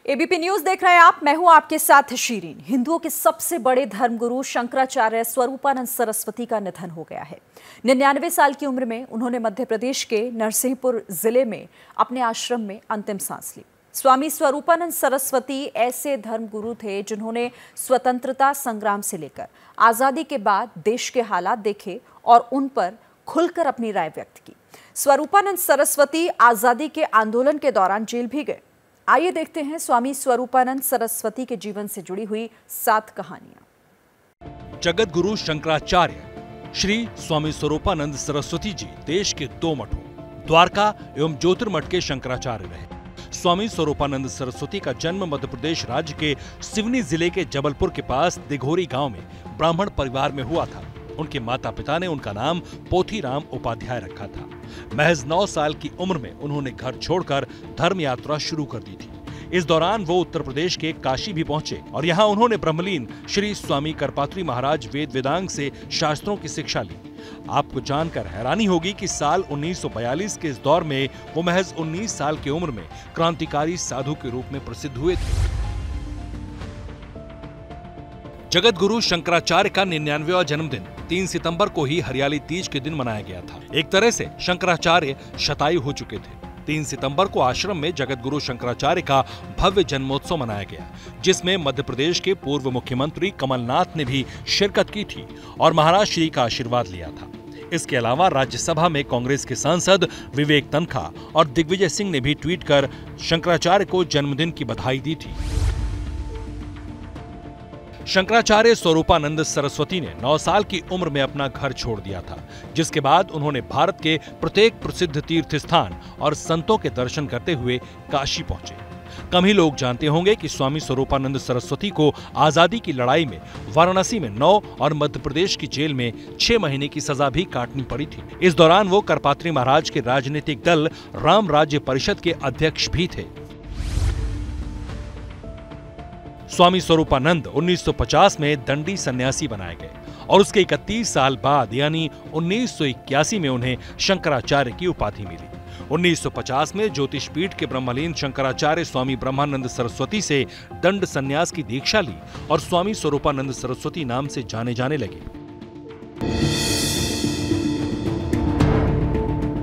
ABP news देख रहे हैं आप। मैं हूं आपके साथ शीरीन। हिंदुओं के सबसे बड़े धर्मगुरु शंकराचार्य स्वरूपानंद सरस्वती का निधन हो गया है। 99 साल की उम्र में उन्होंने मध्य प्रदेश के नरसिंहपुर जिले में अपने आश्रम में अंतिम सांस ली। स्वामी स्वरूपानंद सरस्वती ऐसे धर्मगुरु थे जिन्होंने स्वतंत्रता संग्राम से लेकर आजादी के बाद देश के हालात देखे और उन पर खुलकर अपनी राय व्यक्त की। स्वरूपानंद सरस्वती आजादी के आंदोलन के दौरान जेल भी गए। आइए देखते हैं स्वामी स्वरूपानंद सरस्वती के जीवन से जुड़ी हुई 7 कहानियां। जगत गुरु शंकराचार्य श्री स्वामी स्वरूपानंद सरस्वती जी देश के 2 मठों द्वारका एवं ज्योतिर्मठ के शंकराचार्य रहे। स्वामी स्वरूपानंद सरस्वती का जन्म मध्य प्रदेश राज्य के सिवनी जिले के जबलपुर के पास दिघोरी गांव में ब्राह्मण परिवार में हुआ था। उनके माता पिता ने उनका नाम पोथीराम उपाध्याय रखा था। महज 9 साल की उम्र में उन्होंने घर छोड़कर धर्म यात्रा शुरू कर दी थी। इस दौरान वो उत्तर प्रदेश के काशी भी पहुंचे और यहाँ उन्होंने ब्रह्मलीन श्री स्वामी करपात्री महाराज वेद वेदांग से शास्त्रों की शिक्षा ली। आपको जानकर हैरानी होगी कि साल 1942 के इस दौर में वो महज 19 साल की उम्र में क्रांतिकारी साधु के रूप में प्रसिद्ध हुए थे। जगत गुरु शंकराचार्य का 99वां जन्मदिन 3 सितंबर को ही हरियाली तीज के दिन मनाया गया था। एक तरह से शंकराचार्य शतायु हो चुके थे। 3 सितंबर को आश्रम में जगत गुरु शंकराचार्य का भव्य जन्मोत्सव मनाया गया, जिसमें मध्य प्रदेश के पूर्व मुख्यमंत्री कमलनाथ ने भी शिरकत की थी और महाराज श्री का आशीर्वाद लिया था। इसके अलावा राज्यसभा में कांग्रेस के सांसद विवेक तनखा और दिग्विजय सिंह ने भी ट्वीट कर शंकराचार्य को जन्मदिन की बधाई दी थी। शंकराचार्य स्वरूपानंद सरस्वती ने 9 साल की उम्र में अपना घर छोड़ दिया था, जिसके बाद उन्होंने भारत के प्रत्येक प्रसिद्ध तीर्थ स्थान और संतों के दर्शन करते हुए काशी पहुंचे। कम ही लोग जानते होंगे कि स्वामी स्वरूपानंद सरस्वती को आजादी की लड़ाई में वाराणसी में 9 और मध्य प्रदेश की जेल में 6 महीने की सजा भी काटनी पड़ी थी। इस दौरान वो करपात्री महाराज के राजनीतिक दल राम राज्य परिषद के अध्यक्ष भी थे। स्वामी स्वरूपानंद 1950 में दंडी सन्यासी बनाए गए और उसके 31 साल बाद यानी 1981 में उन्हें शंकराचार्य की उपाधि मिली। 1950 में ज्योतिष पीठ के ब्रह्मलीन शंकराचार्य स्वामी ब्रह्मानंद सरस्वती से दंड सन्यास की दीक्षा ली और स्वामी स्वरूपानंद सरस्वती नाम से जाने जाने लगे।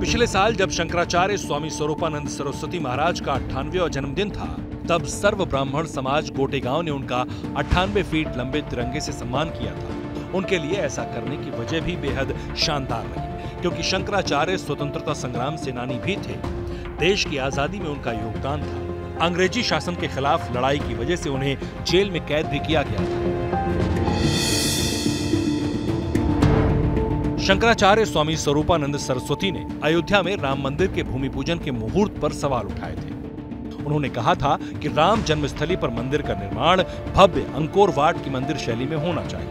पिछले साल जब शंकराचार्य स्वामी स्वरूपानंद सरस्वती महाराज का 98वां जन्मदिन था, तब सर्व ब्राह्मण समाज गोटेगांव ने उनका 98 फीट लंबे तिरंगे से सम्मान किया था। उनके लिए ऐसा करने की वजह भी बेहद शानदार रही, क्योंकि शंकराचार्य स्वतंत्रता संग्राम सेनानी भी थे। देश की आजादी में उनका योगदान था। अंग्रेजी शासन के खिलाफ लड़ाई की वजह से उन्हें जेल में कैद भी किया गया था। शंकराचार्य स्वामी स्वरूपानंद सरस्वती ने अयोध्या में राम मंदिर के भूमि पूजन के मुहूर्त पर सवाल उठाए थे। उन्होंने कहा था कि राम जन्मस्थली पर मंदिर का निर्माण भव्य अंकोर वाट की मंदिर शैली में होना चाहिए,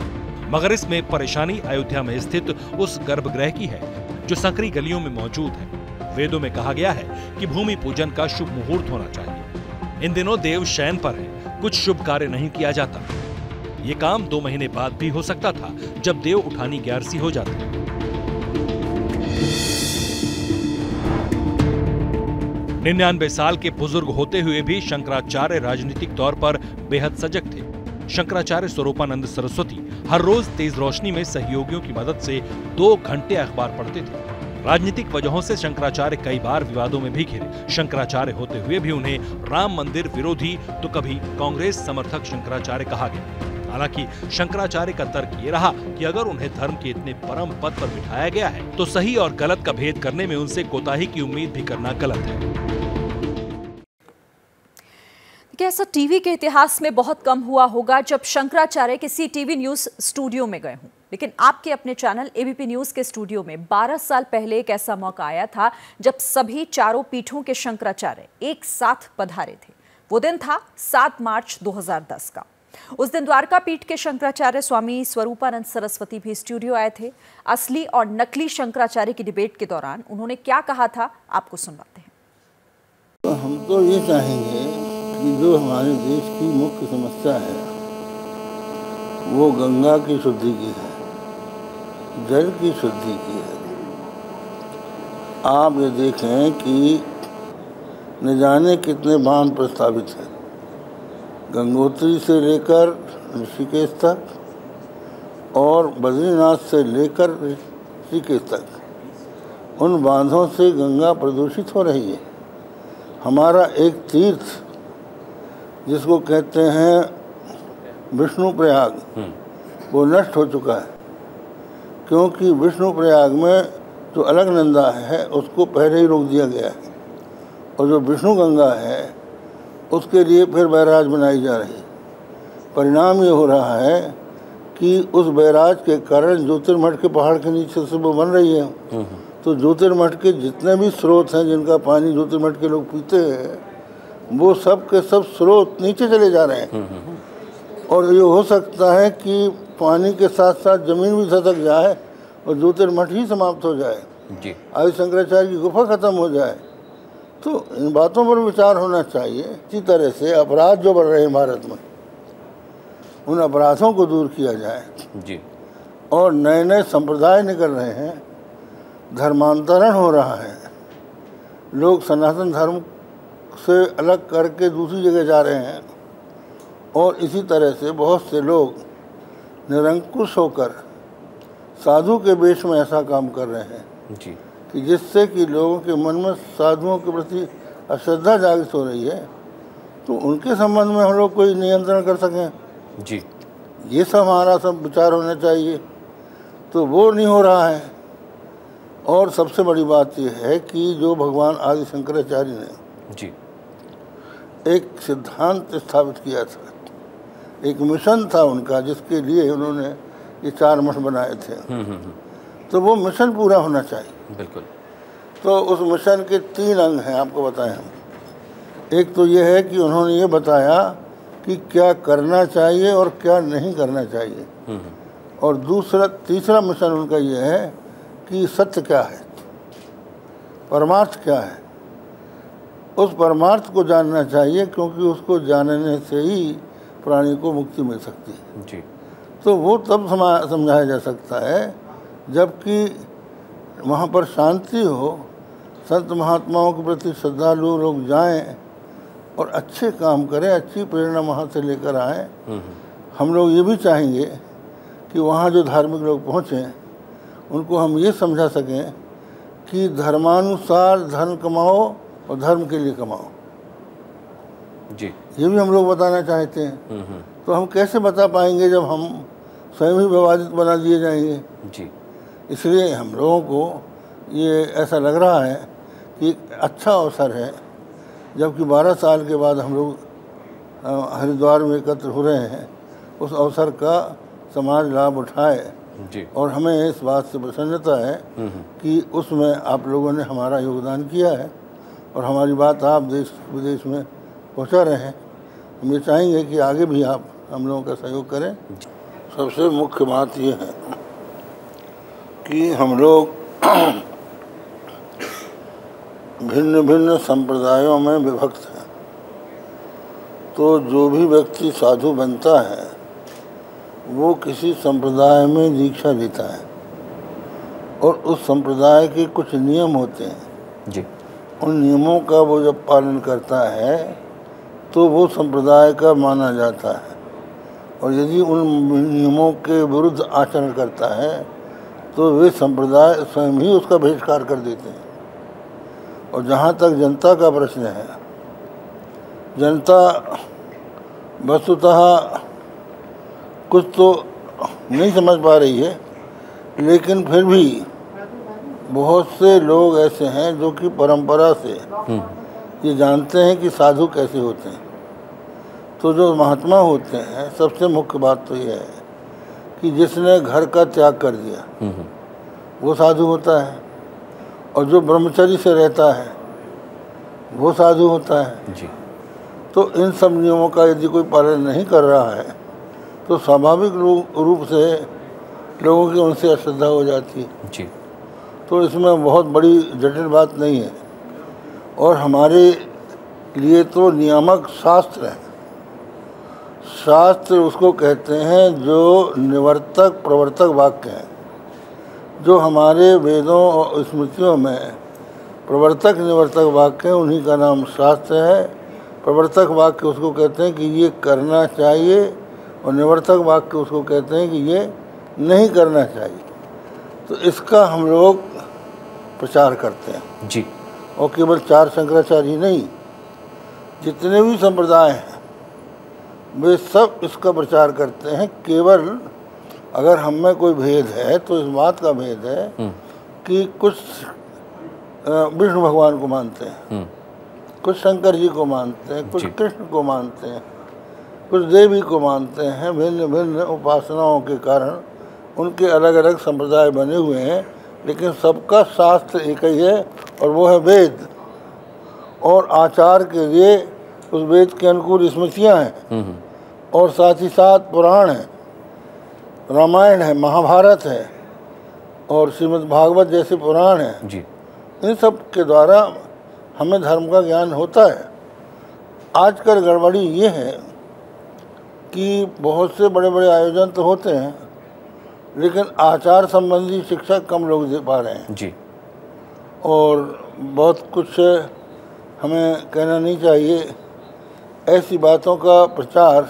मगर इसमें परेशानी अयोध्या में स्थित उस गर्भगृह की है जो संकरी गलियों में मौजूद है। वेदों में कहा गया है कि भूमि पूजन का शुभ मुहूर्त होना चाहिए। इन दिनों देव शयन पर है, कुछ शुभ कार्य नहीं किया जाता। ये काम 2 महीने बाद भी हो सकता था, जब देव उठानी 11सी हो जाती। 99 साल के बुजुर्ग होते हुए भी शंकराचार्य राजनीतिक तौर पर बेहद सजग थे। शंकराचार्य स्वरूपानंद सरस्वती हर रोज तेज रोशनी में सहयोगियों की मदद से 2 घंटे अखबार पढ़ते थे। राजनीतिक वजहों से शंकराचार्य कई बार विवादों में भी घिरे। शंकराचार्य होते हुए भी उन्हें राम मंदिर विरोधी तो कभी कांग्रेस समर्थक शंकराचार्य कहा गया। हालांकि शंकराचार्य का तर्क ये रहा कि अगर उन्हें धर्म के इतने परम पद पर बिठाया गया है, तो सही और गलत का भेद करने में उनसे कोताही की उम्मीद भी करना गलत है। ऐसा टीवी के इतिहास में बहुत कम हुआ होगा जब शंकराचार्य किसी टीवी न्यूज स्टूडियो में गए हों, लेकिन आपके अपने चैनल एबीपी न्यूज के स्टूडियो में 12 साल पहले एक ऐसा मौका आया था जब सभी चारों पीठों के शंकराचार्य एक साथ पधारे थे। वो दिन था 7 मार्च 2010 का। उस दिन द्वारका पीठ के शंकराचार्य स्वामी स्वरूपानंद सरस्वती भी स्टूडियो आए थे। असली और नकली शंकराचार्य की डिबेट के दौरान उन्होंने क्या कहा था, आपको सुनवाते हैं। तो हम तो ये चाहेंगे कि जो हमारे देश की मुख्य समस्या है वो गंगा की शुद्धि की है, जल की शुद्धि की है। आप ये देखें कि न जाने कितने बांध प्रस्तावित हैं गंगोत्री से लेकर ऋषिकेश तक और बद्रीनाथ से लेकर ऋषिकेश तक उन बांधों से गंगा प्रदूषित हो रही है। हमारा एक तीर्थ जिसको कहते हैं विष्णु प्रयाग, वो नष्ट हो चुका है, क्योंकि विष्णु प्रयाग में जो अलकनंदा है उसको पहले ही रोक दिया गया है, और जो विष्णु गंगा है उसके लिए फिर बैराज बनाई जा रही है। परिणाम ये हो रहा है कि उस बैराज के कारण ज्योतिर्मठ के पहाड़ के नीचे से वो बन रही है, तो ज्योतिर्मठ के जितने भी स्रोत हैं जिनका पानी ज्योतिर्मठ के लोग पीते हैं, वो सब के सब स्रोत नीचे चले जा रहे हैं। और ये हो सकता है कि पानी के साथ साथ जमीन भी धसक जाए और ज्योतिर्मठ ही समाप्त हो जाए, आदि शंकराचार्य की गुफा खत्म हो जाए। तो इन बातों पर विचार होना चाहिए। इसी तरह से अपराध जो बढ़ रहे हैं भारत में, उन अपराधों को दूर किया जाए जी। और नए नए संप्रदाय निकल रहे हैं, धर्मांतरण हो रहा है, लोग सनातन धर्म से अलग करके दूसरी जगह जा रहे हैं, और इसी तरह से बहुत से लोग निरंकुश होकर साधु के वेश में ऐसा काम कर रहे हैं जी, कि जिससे कि लोगों के मन में साधुओं के प्रति अश्रद्धा जागृत हो रही है। तो उनके संबंध में हम लोग कोई नियंत्रण कर सकें जी, ये सब हमारा सब विचार होना चाहिए। तो वो नहीं हो रहा है। और सबसे बड़ी बात यह है कि जो भगवान आदि शंकराचार्य ने जी एक सिद्धांत स्थापित किया था, एक मिशन था उनका, जिसके लिए उन्होंने ये 4 मठ बनाए थे, तो वो मिशन पूरा होना चाहिए। बिल्कुल। तो उस मिशन के 3 अंग हैं, आपको बताएं हम। एक तो ये है कि उन्होंने ये बताया कि क्या करना चाहिए और क्या नहीं करना चाहिए, और तीसरा मिशन उनका ये है कि सत्य क्या है, परमार्थ क्या है। उस परमार्थ को जानना चाहिए, क्योंकि उसको जानने से ही प्राणी को मुक्ति मिल सकती है जी। तो वो तब समझाया जा सकता है जबकि वहाँ पर शांति हो, संत महात्माओं के प्रति श्रद्धालु लोग जाएं और अच्छे काम करें, अच्छी प्रेरणा वहाँ से लेकर आएँ। हम लोग ये भी चाहेंगे कि वहाँ जो धार्मिक लोग पहुँचें उनको हम ये समझा सकें कि धर्मानुसार धन कमाओ और धर्म के लिए कमाओ जी, ये भी हम लोग बताना चाहते हैं। तो हम कैसे बता पाएंगे जब हम स्वयं ही विवादित बना दिए जाएंगे जी। इसलिए हम लोगों को ये ऐसा लग रहा है कि एक अच्छा अवसर है, जबकि 12 साल के बाद हम लोग हरिद्वार में एकत्र हो रहे हैं, उस अवसर का समाज लाभ उठाए जी। और हमें इस बात से प्रसन्नता है कि उसमें आप लोगों ने हमारा योगदान किया है और हमारी बात आप देश विदेश में पहुंचा रहे हैं। हम ये चाहेंगे कि आगे भी आप हम लोगों का सहयोग करें। सबसे मुख्य बात ये है कि हम लोग भिन्न भिन्न संप्रदायों में विभक्त हैं, तो जो भी व्यक्ति साधु बनता है वो किसी संप्रदाय में दीक्षा लेता है, और उस संप्रदाय के कुछ नियम होते हैं जी। उन नियमों का वो जब पालन करता है तो वो संप्रदाय का माना जाता है, और यदि उन नियमों के विरुद्ध आचरण करता है तो वे संप्रदाय स्वयं ही उसका बहिष्कार कर देते हैं। और जहाँ तक जनता का प्रश्न है, जनता वस्तुतः कुछ तो नहीं समझ पा रही है, लेकिन फिर भी बहुत से लोग ऐसे हैं जो कि परंपरा से ये जानते हैं कि साधु कैसे होते हैं। तो जो महात्मा होते हैं, सबसे मुख्य बात तो ये है कि जिसने घर का त्याग कर दिया वो साधु होता है, और जो ब्रह्मचर्य से रहता है वो साधु होता है जी। तो इन सब नियमों का यदि कोई पालन नहीं कर रहा है तो स्वाभाविक रूप से लोगों की उनसे अश्रद्धा हो जाती है जी। तो इसमें बहुत बड़ी जटिल बात नहीं है, और हमारे लिए तो नियामक शास्त्र है। शास्त्र उसको कहते हैं जो निवर्तक प्रवर्तक वाक्य हैं, जो हमारे वेदों और स्मृतियों में प्रवर्तक निवर्तक वाक्य हैं, उन्हीं का नाम शास्त्र है। प्रवर्तक वाक्य उसको कहते हैं कि ये करना चाहिए, और निवर्तक वाक्य उसको कहते हैं कि ये नहीं करना चाहिए। तो इसका हम लोग प्रचार करते हैं जी। और केवल 4 शंकराचार्य ही नहीं, जितने भी संप्रदाय हैं वे सब इसका प्रचार करते हैं। केवल अगर हम में कोई भेद है तो इस बात का भेद है कि कुछ विष्णु भगवान को मानते हैं, कुछ शंकर जी को मानते हैं, कुछ कृष्ण को मानते हैं, कुछ देवी को मानते हैं। भिन्न भिन्न उपासनाओं के कारण उनके अलग अलग संप्रदाय बने हुए हैं, लेकिन सबका शास्त्र एक ही है और वो है वेद। और आचार के लिए उस वेद के अनुकूल स्मृतियाँ हैं और साथ ही साथ पुराण है, रामायण है, महाभारत है और श्रीमद् भागवत जैसे पुराण हैं जी। इन सब के द्वारा हमें धर्म का ज्ञान होता है। आजकल गड़बड़ी ये है कि बहुत से बड़े बड़े आयोजन तो होते हैं, लेकिन आचार संबंधी शिक्षा कम लोग दे पा रहे हैं जी। और बहुत कुछ हमें कहना नहीं चाहिए। ऐसी बातों का प्रचार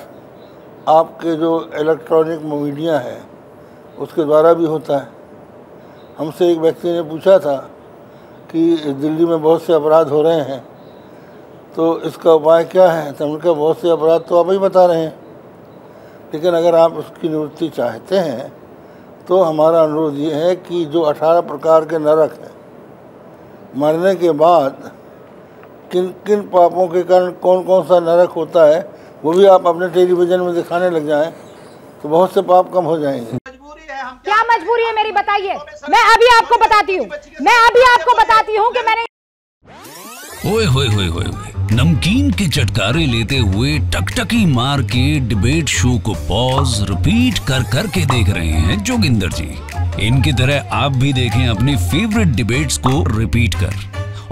आपके जो इलेक्ट्रॉनिक मीडिया है उसके द्वारा भी होता है। हमसे एक व्यक्ति ने पूछा था कि दिल्ली में बहुत से अपराध हो रहे हैं, तो इसका उपाय क्या है? तो उनका बहुत से अपराध तो आप ही बता रहे हैं, लेकिन अगर आप उसकी निवृत्ति चाहते हैं तो हमारा अनुरोध ये है कि जो 18 प्रकार के नरक हैं, मरने के बाद किन किन पापों के कारण कौन कौन सा नरक होता है, वो भी आप अपने टेलीविज़न में दिखाने लग जाएं तो बहुत से पाप कम हो जाएंगे। क्या मजबूरी है मेरी, बताइए। मैं अभी आपको बताती हूँ कि मैंने ओए होए होए होए नमकीन के चटकारे लेते हुए टकटकी मार के डिबेट शो को पॉज रिपीट कर करके देख रहे हैं जोगिंदर जी। इनकी तरह आप भी देखें अपने फेवरेट डिबेट्स को रिपीट कर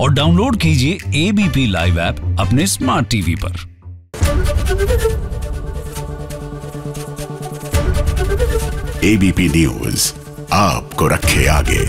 और डाउनलोड कीजिए एबीपी लाइव ऐप अपने स्मार्ट टीवी पर। एबीपी न्यूज आपको रखे आगे।